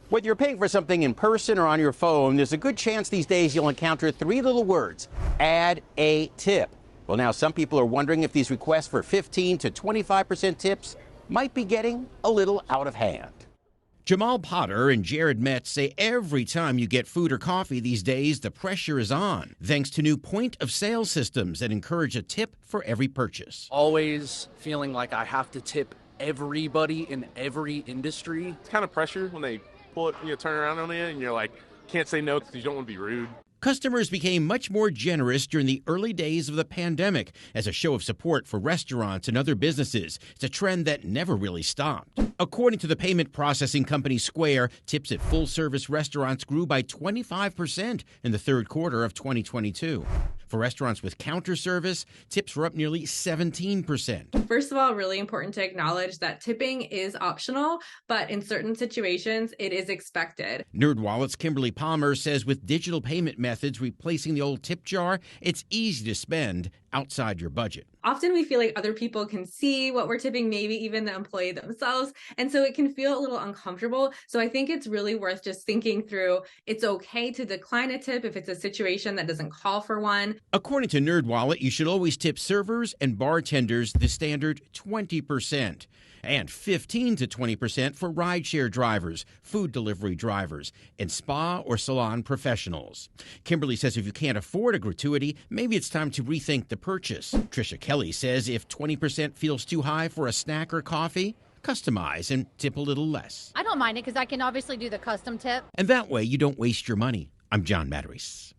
Whether you're paying for something in person or on your phone, there's a good chance these days you'll encounter three little words: add a tip. Well, now some people are wondering if these requests for 15 to 25% tips might be getting a little out of hand. Jamal Potter and Jared Metz say every time you get food or coffee these days, the pressure is on, thanks to new point-of-sale systems that encourage a tip for every purchase. Always feeling like I have to tip everybody in every industry. It's kind of pressure when they pull it, turn around on you, and you're like, can't say no because you don't want to be rude. Customers became much more generous during the early days of the pandemic as a show of support for restaurants and other businesses. It's a trend that never really stopped. According to the payment processing company Square, tips at full-service restaurants grew by 25% in the third quarter of 2022. For restaurants with counter service, tips were up nearly 17%. First of all, really important to acknowledge that tipping is optional, but in certain situations, it is expected. NerdWallet's Kimberly Palmer says with digital payment methods replacing the old tip jar, it's easy to spend outside your budget. Often we feel like other people can see what we're tipping, maybe even the employee themselves. And so it can feel a little uncomfortable. So I think it's really worth just thinking through. It's okay to decline a tip if it's a situation that doesn't call for one. According to NerdWallet, you should always tip servers and bartenders the standard 20%. And 15 to 20% for rideshare drivers, food delivery drivers, and spa or salon professionals. Kimberly says if you can't afford a gratuity, maybe it's time to rethink the purchase. Trisha Kelly says if 20% feels too high for a snack or coffee, customize and tip a little less. I don't mind it because I can obviously do the custom tip. And that way you don't waste your money. I'm John Matarese.